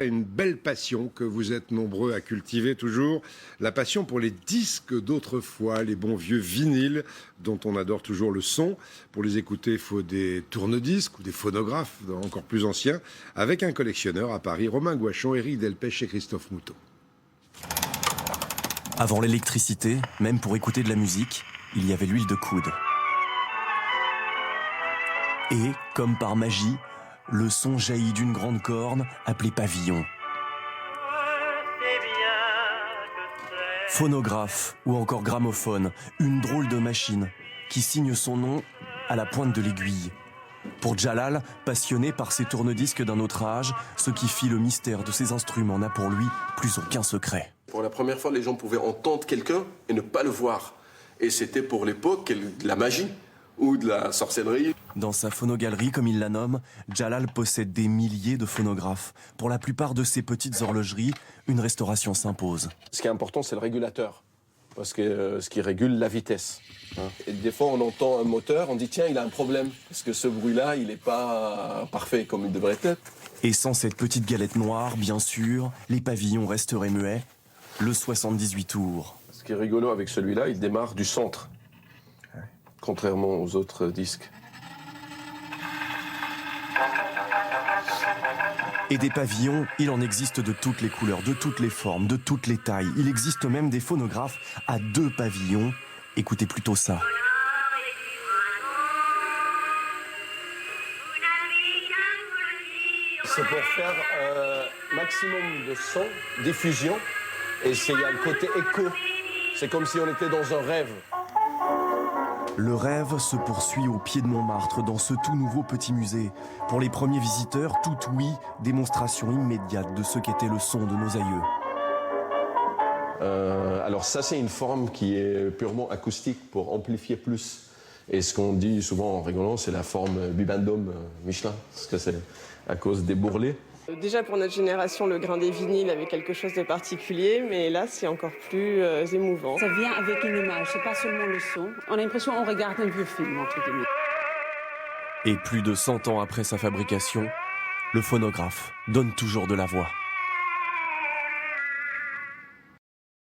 Une belle passion que vous êtes nombreux à cultiver toujours, la passion pour les disques d'autrefois, les bons vieux vinyles dont on adore toujours le son. Pour les écouter, il faut des tourne-disques ou des phonographes encore plus anciens, avec un collectionneur à Paris, Romain Gouachon, Éric Delpech et Christophe Moutot. Avant l'électricité, même pour écouter de la musique, il y avait l'huile de coude. Et, comme par magie, le son jaillit d'une grande corne appelée pavillon. Phonographe ou encore gramophone, une drôle de machine qui signe son nom à la pointe de l'aiguille. Pour Djalal, passionné par ces tourne-disques d'un autre âge, ce qui fit le mystère de ces instruments n'a pour lui plus aucun secret. Pour la première fois, les gens pouvaient entendre quelqu'un et ne pas le voir. Et c'était pour l'époque de la magie ou de la sorcellerie. Dans sa phonogalerie, comme il la nomme, Djalal possède des milliers de phonographes. Pour la plupart de ces petites horlogeries, une restauration s'impose. Ce qui est important, c'est le régulateur, parce que ce qui régule la vitesse. Et des fois, on entend un moteur, on dit tiens, il a un problème, parce que ce bruit-là, il n'est pas parfait comme il devrait être. Et sans cette petite galette noire, bien sûr, les pavillons resteraient muets. Le 78 tours. Ce qui est rigolo avec celui-là, il démarre du centre, contrairement aux autres disques. Et des pavillons, il en existe de toutes les couleurs, de toutes les formes, de toutes les tailles. Il existe même des phonographes à 2 pavillons. Écoutez plutôt ça. C'est pour faire un maximum de son, diffusion, et il y a le côté écho. C'est comme si on était dans un rêve. Le rêve se poursuit au pied de Montmartre, dans ce tout nouveau petit musée. Pour les premiers visiteurs, tout ouïe, démonstration immédiate de ce qu'était le son de nos aïeux. Alors ça, c'est une forme qui est purement acoustique pour amplifier plus. Et ce qu'on dit souvent en rigolant, c'est la forme Bibendum Michelin, parce que c'est à cause des bourrelets. Déjà pour notre génération, le grain des vinyles avait quelque chose de particulier, mais là c'est encore plus émouvant. Ça vient avec une image, c'est pas seulement le son. On a l'impression qu'on regarde un vieux film, entre guillemets. Et plus de 100 ans après sa fabrication, le phonographe donne toujours de la voix.